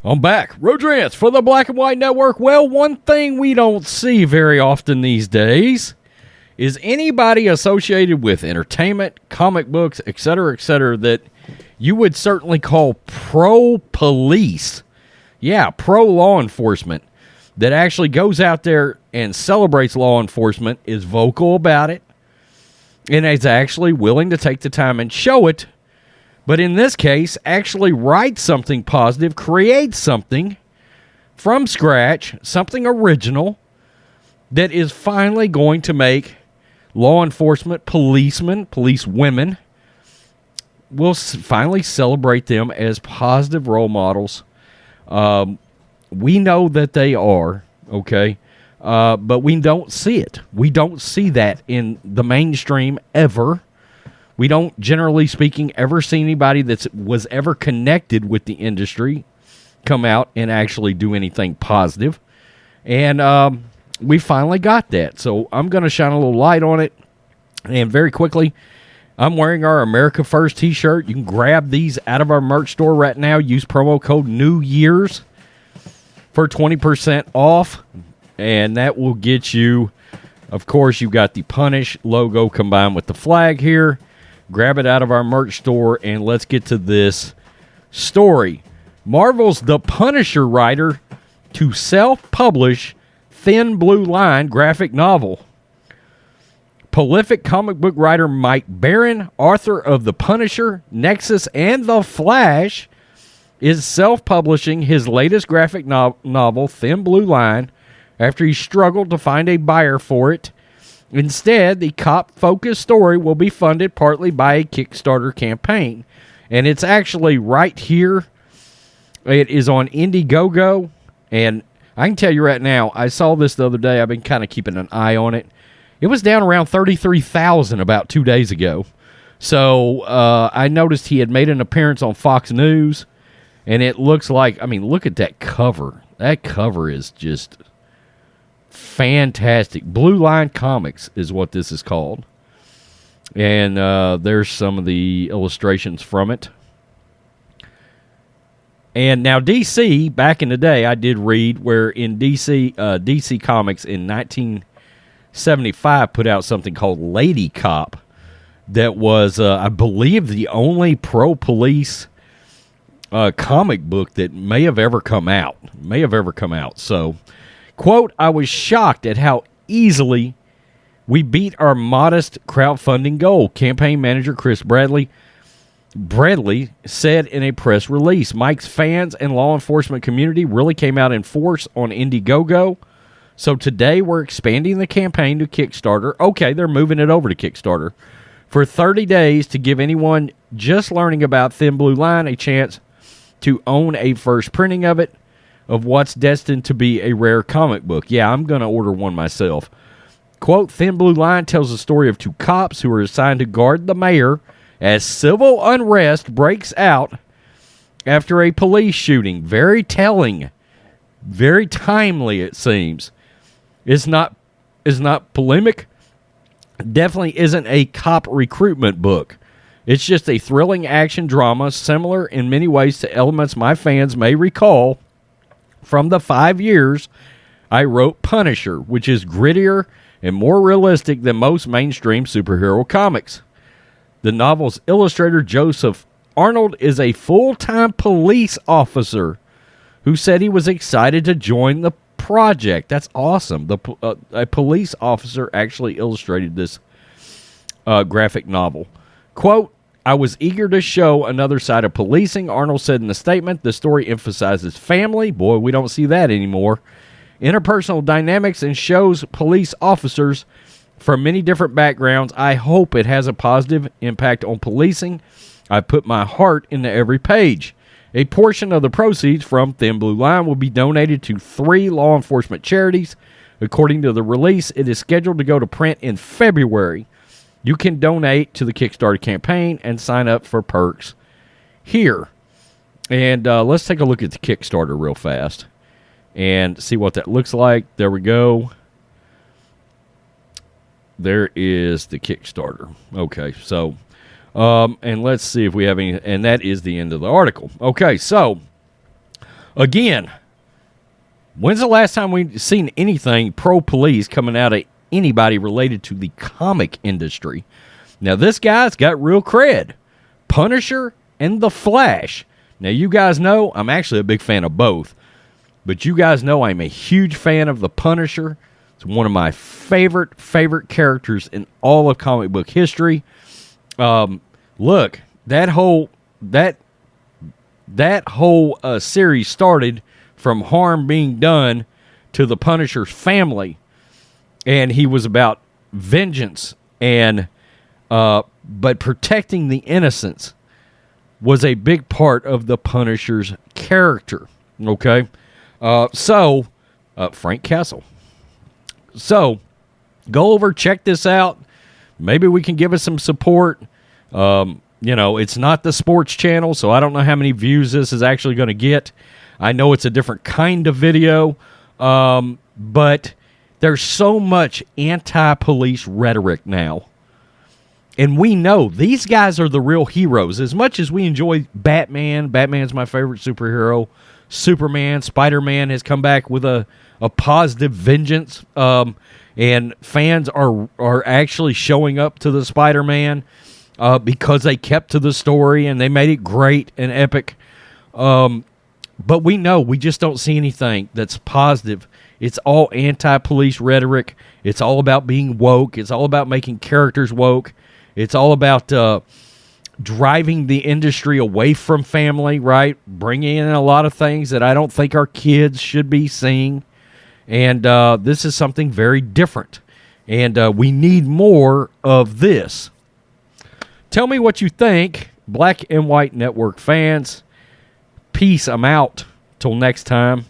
I'm back. Rodrance for the Black and White Network. Well, one thing we don't see very often these days is anybody associated with entertainment, comic books, etc., that you would certainly call pro-police. Yeah, pro-law enforcement. That actually goes out there and celebrates law enforcement, is vocal about it, and is actually willing to take the time and show it. But in this case, actually write something positive, create something from scratch, something original that is finally going to make law enforcement, policemen, police women, will finally celebrate them as positive role models. We know that they are, okay, but we don't see it. We don't see that in the mainstream ever. We don't, generally speaking, ever see anybody that was ever connected with the industry come out and actually do anything positive. And we finally got that. So I'm going to shine a little light on it. And very quickly, I'm wearing our America First t-shirt. You can grab these out of our merch store right now. Use promo code New Year's for 20% off. And that will get you, of course, you've got the Punish logo combined with the flag here. Grab it out of our merch store, and let's get to this story. Marvel's The Punisher writer to self-publish Thin Blue Line graphic novel. Prolific comic book writer Mike Baron, author of The Punisher, Nexus, and The Flash, is self-publishing his latest graphic novel, Thin Blue Line, after he struggled to find a buyer for it. Instead, the cop-focused story will be funded partly by a Kickstarter campaign. And it's actually right here. It is on Indiegogo. And I can tell you right now, I saw this the other day. I've been kind of keeping an eye on it. It was down around 33,000 about 2 days ago. So I noticed he had made an appearance on Fox News. And it looks like, I mean, look at that cover. That cover is just fantastic. Blue Line Comics is what this is called. And there's some of the illustrations from it. And now DC, back in the day, I did read where in DC Comics in 1975 put out something called Lady Cop that was, I believe, the only pro-police comic book that may have ever come out. So, quote, I was shocked at how easily we beat our modest crowdfunding goal, campaign manager Chris Bradley said in a press release. Mike's fans and law enforcement community really came out in force on Indiegogo. So today we're expanding the campaign to Kickstarter. Okay, they're moving it over to Kickstarter for 30 days to give anyone just learning about Thin Blue Line a chance to own a first printing of it, of what's destined to be a rare comic book. Yeah, I'm going to order one myself. Quote, Thin Blue Line tells the story of two cops who are assigned to guard the mayor as civil unrest breaks out after a police shooting. Very telling. Very timely, it seems. It's not polemic. Definitely isn't a cop recruitment book. It's just a thrilling action drama, similar in many ways to elements my fans may recall from the 5 years I wrote Punisher, which is grittier and more realistic than most mainstream superhero comics. The novel's illustrator, Joseph Arnold, is a full-time police officer who said he was excited to join the project. That's awesome. A police officer actually illustrated this graphic novel. Quote, I was eager to show another side of policing, Arnold said in a statement. The story emphasizes family. Boy, we don't see that anymore. Interpersonal dynamics, and shows police officers from many different backgrounds. I hope it has a positive impact on policing. I put my heart into every page. A portion of the proceeds from Thin Blue Line will be donated to 3 law enforcement charities. According to the release, it is scheduled to go to print in February. You can donate to the Kickstarter campaign and sign up for perks here. And let's take a look at the Kickstarter real fast and see what that looks like. There we go. There is the Kickstarter. Okay, so, and let's see if we have any, and that is the end of the article. Okay, so, Again, when's the last time we've seen anything pro-police coming out of anybody related to the comic industry? Now, this guy's got real cred. Punisher and The Flash. Now, you guys know I'm actually a big fan of both. But you guys know I'm a huge fan of the Punisher. It's one of my favorite characters in all of comic book history. Look, that whole series started from harm being done to the Punisher's family, and he was about vengeance and but protecting the innocents was a big part of the Punisher's character. Okay. Frank Castle. So, go over, check this out. Maybe we can give us some support. It's not the sports channel, so I don't know how many views this is actually going to get. I know it's a different kind of video, but there's so much anti-police rhetoric now. And we know these guys are the real heroes. As much as we enjoy Batman's my favorite superhero. Superman, Spider-Man has come back with a positive vengeance, and fans are actually showing up to the Spider-Man because they kept to the story and they made it great and epic. But we know we just don't see anything that's positive. It's all anti-police rhetoric. It's all about being woke. It's all about making characters woke. It's all about driving the industry away from family, right? Bringing in a lot of things that I don't think our kids should be seeing. And this is something very different. And we need more of this. Tell me what you think, Black and White Network fans. Peace. I'm out. Till next time.